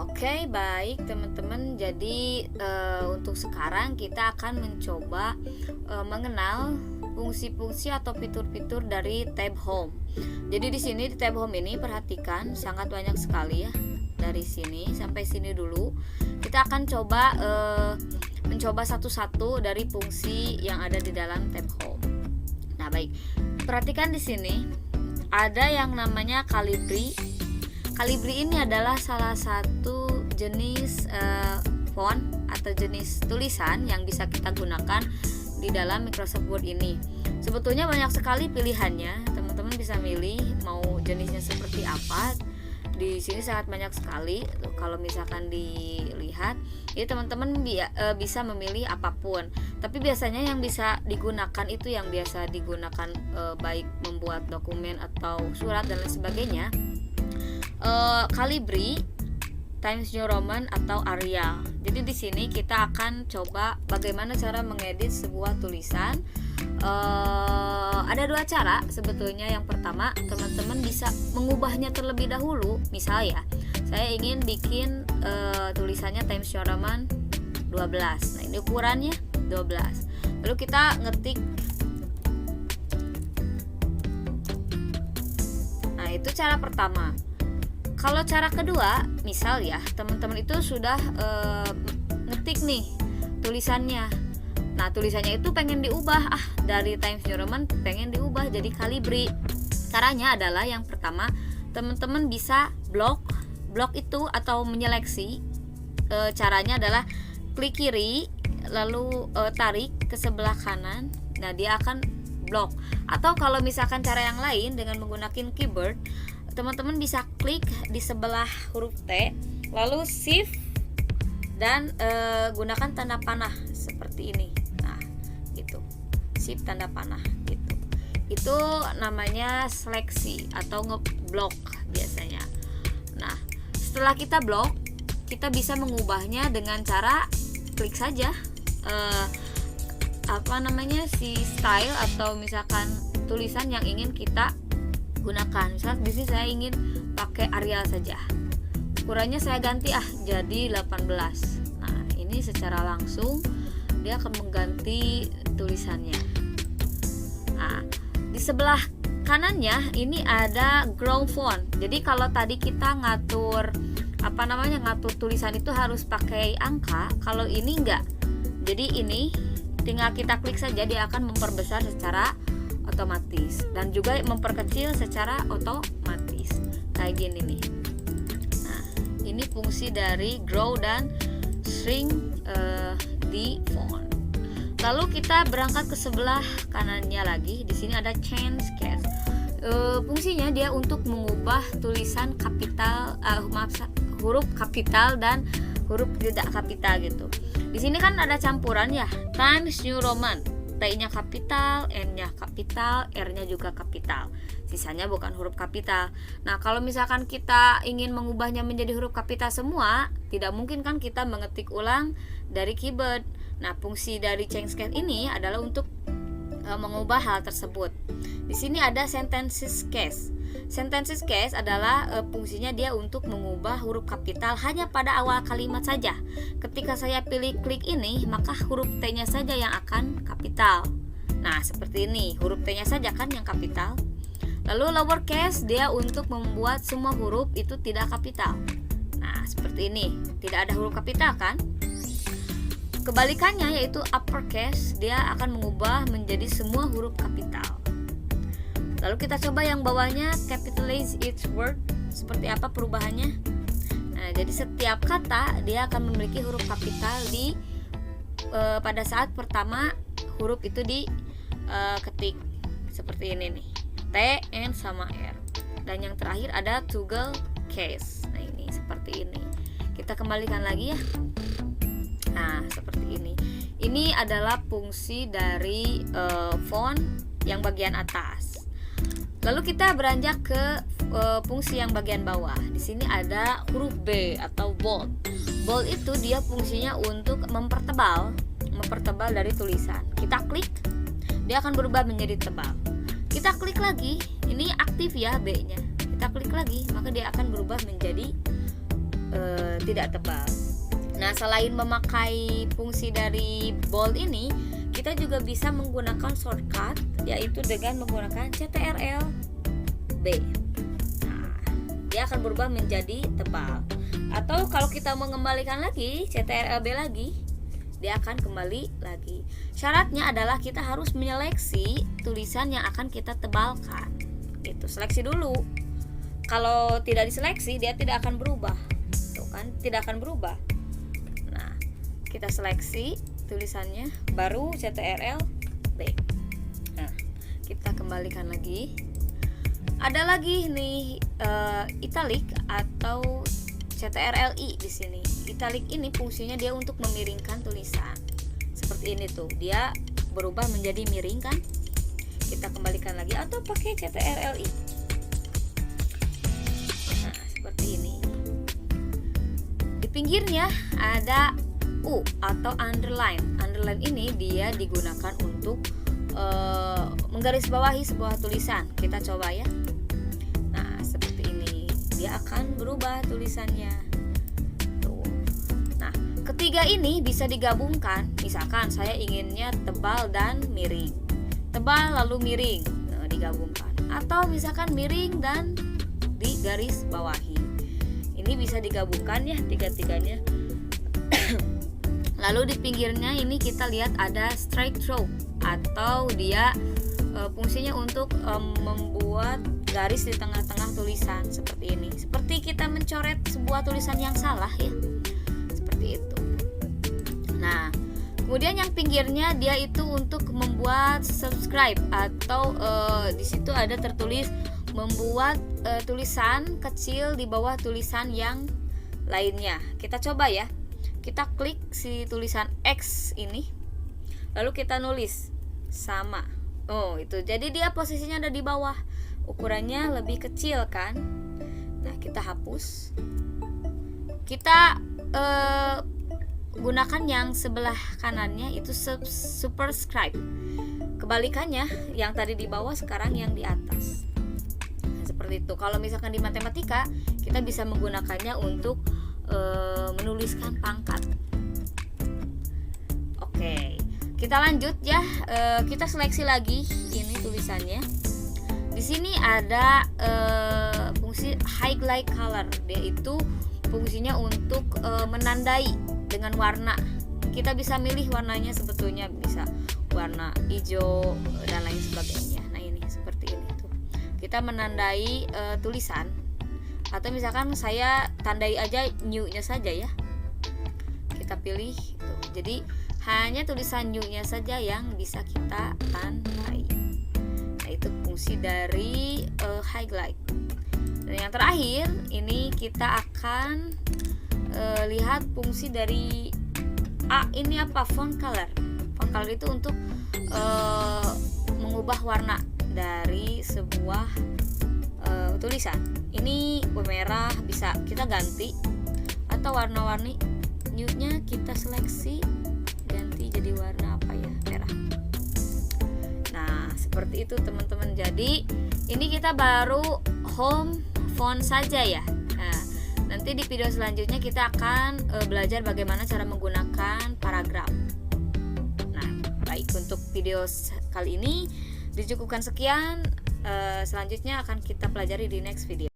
Oke, baik teman-teman. Jadi untuk sekarang kita akan mencoba mengenal fungsi-fungsi atau fitur-fitur dari tab home. Jadi di sini di tab home ini perhatikan sangat banyak sekali ya. Dari sini sampai sini dulu. Kita akan coba mencoba satu-satu dari fungsi yang ada di dalam tab home. Nah, baik. Perhatikan di sini ada yang namanya Calibri. Calibri ini adalah salah satu jenis font atau jenis tulisan yang bisa kita gunakan di dalam Microsoft Word ini. Sebetulnya banyak sekali pilihannya, teman-teman bisa milih mau jenisnya seperti apa. Di sini sangat banyak sekali. Kalau misalkan dilihat, jadi teman-teman bisa memilih apapun. Tapi biasanya yang bisa digunakan itu yang biasa digunakan baik membuat dokumen atau surat dan lain sebagainya. Calibri, Times New Roman atau Arial. Jadi di sini kita akan coba bagaimana cara mengedit sebuah tulisan. Ada dua cara sebetulnya. Yang pertama, teman-teman bisa mengubahnya terlebih dahulu. Misal ya, saya ingin bikin tulisannya Times New Roman 12. Nah, ini ukurannya 12. Lalu kita ngetik. Nah, itu cara pertama. Kalau cara kedua, misal ya, teman-teman itu sudah ngetik nih tulisannya. Nah, tulisannya itu pengen diubah, dari Times New Roman pengen diubah jadi Calibri. Caranya adalah yang pertama, teman-teman bisa blok itu atau menyeleksi. Caranya adalah klik kiri, lalu tarik ke sebelah kanan. Nah, dia akan blok. Atau kalau misalkan cara yang lain dengan menggunakan keyboard, teman-teman bisa klik di sebelah huruf T, lalu shift dan gunakan tanda panah seperti ini. Nah, gitu. Shift tanda panah gitu. Itu namanya seleksi atau ngeblok biasanya. Nah, setelah kita blok, kita bisa mengubahnya dengan cara klik saja si style atau misalkan tulisan yang ingin kita gunakan. Misal di sini saya ingin pakai Arial saja. Ukurannya saya ganti jadi 18. Nah, ini secara langsung dia akan mengganti tulisannya. Nah, di sebelah kanannya ini ada ground font. Jadi kalau tadi kita ngatur tulisan itu harus pakai angka, kalau ini enggak. Jadi ini tinggal kita klik saja, dia akan memperbesar secara otomatis dan juga memperkecil secara otomatis kayak gini nih. Nah, ini fungsi dari grow dan shrink di font. Lalu kita berangkat ke sebelah kanannya lagi. Di sini ada change case. Fungsinya dia untuk mengubah tulisan kapital, huruf kapital dan huruf tidak kapital gitu. Di sini kan ada campuran ya, Times New Roman. T-nya kapital, N-nya kapital, R-nya juga kapital. Sisanya bukan huruf kapital. Nah, kalau misalkan kita ingin mengubahnya menjadi huruf kapital semua, tidak mungkin kan kita mengetik ulang dari keyboard. Nah, fungsi dari change case ini adalah untuk mengubah hal tersebut. Di sini ada sentences case. Sentences case adalah fungsinya dia untuk mengubah huruf kapital hanya pada awal kalimat saja. Ketika saya pilih klik ini, maka huruf T-nya saja yang akan kapital. Nah, seperti ini, huruf T-nya saja kan yang kapital. Lalu lowercase dia untuk membuat semua huruf itu tidak kapital. Nah, seperti ini, tidak ada huruf kapital kan? Kebalikannya yaitu uppercase, dia akan mengubah menjadi semua huruf kapital. Lalu kita coba yang bawahnya, capitalize each word. Seperti apa perubahannya? Nah, jadi setiap kata dia akan memiliki huruf kapital pada saat pertama huruf itu ketik. Seperti ini nih, T, N, sama R. Dan yang terakhir ada toggle case. Nah, ini seperti ini. Kita kembalikan lagi ya. Nah, seperti ini. Ini adalah fungsi dari font yang bagian atas. Lalu kita beranjak ke fungsi yang bagian bawah. Di sini ada huruf B atau bold. Bold itu dia fungsinya untuk mempertebal dari tulisan. Kita klik, dia akan berubah menjadi tebal. Kita klik lagi, ini aktif ya B-nya. Kita klik lagi, maka dia akan berubah menjadi tidak tebal. Nah, selain memakai fungsi dari bold ini, kita juga bisa menggunakan shortcut, yaitu dengan menggunakan CTRL B. Nah, dia akan berubah menjadi tebal. Atau kalau kita mengembalikan lagi CTRL B lagi, dia akan kembali lagi. Syaratnya adalah kita harus menyeleksi tulisan yang akan kita tebalkan. Gitu, seleksi dulu. Kalau tidak diseleksi, dia tidak akan berubah. Tuh kan, tidak akan berubah. Nah, kita seleksi tulisannya, baru CTRL B. Nah, kita kembalikan lagi. Ada lagi nih italic atau CTRL I di sini. Italic ini fungsinya dia untuk memiringkan tulisan. Seperti ini tuh, dia berubah menjadi miring kan? Kita kembalikan lagi atau pakai CTRL I. Nah, seperti ini. Di pinggirnya ada U atau underline. Underline ini dia digunakan untuk menggarisbawahi sebuah tulisan. Kita coba ya. Nah, seperti ini. Dia akan berubah tulisannya. Tuh. Nah, ketiga ini bisa digabungkan. Misalkan saya inginnya tebal dan miring. Tebal lalu miring, nah, digabungkan. Atau misalkan miring dan digaris bawahi. Ini bisa digabungkan ya tiga-tiganya. Lalu di pinggirnya ini kita lihat ada straight through, atau dia fungsinya untuk membuat garis di tengah-tengah tulisan seperti ini. Seperti kita mencoret sebuah tulisan yang salah ya. Seperti itu. Nah, kemudian yang pinggirnya dia itu untuk membuat subscribe, atau di situ ada tertulis membuat tulisan kecil di bawah tulisan yang lainnya. Kita coba ya. Kita klik si tulisan X ini, lalu kita nulis sama. Oh, itu. Jadi dia posisinya ada di bawah. Ukurannya lebih kecil kan? Nah, kita hapus. Kita gunakan yang sebelah kanannya itu superscribe. Kebalikannya, yang tadi di bawah sekarang yang di atas. Nah, seperti itu. Kalau misalkan di matematika, kita bisa menggunakannya untuk menuliskan pangkat. Oke, kita lanjut ya. Kita seleksi lagi ini tulisannya. Di sini ada fungsi highlight color. Dia itu fungsinya untuk menandai dengan warna. Kita bisa milih warnanya, sebetulnya bisa warna hijau dan lain sebagainya. Nah, ini seperti ini tuh. Kita menandai tulisan. Atau misalkan saya tandai aja new-nya saja ya. Kita pilih tuh. Jadi hanya tulisan new-nya saja yang bisa kita tandai. Nah, itu fungsi dari highlight. Dan yang terakhir ini kita akan lihat fungsi dari ini apa? Font color. Font color itu untuk mengubah warna dari sebuah tulisan. Ini merah bisa kita ganti, atau warna-warni new-nya kita seleksi, ganti jadi warna apa ya, merah. Nah, seperti itu teman-teman. Jadi ini kita baru home font saja ya. Nah, nanti di video selanjutnya kita akan belajar bagaimana cara menggunakan paragraf. Nah, baik, untuk video kali ini dicukupkan sekian. Selanjutnya akan kita pelajari di next video.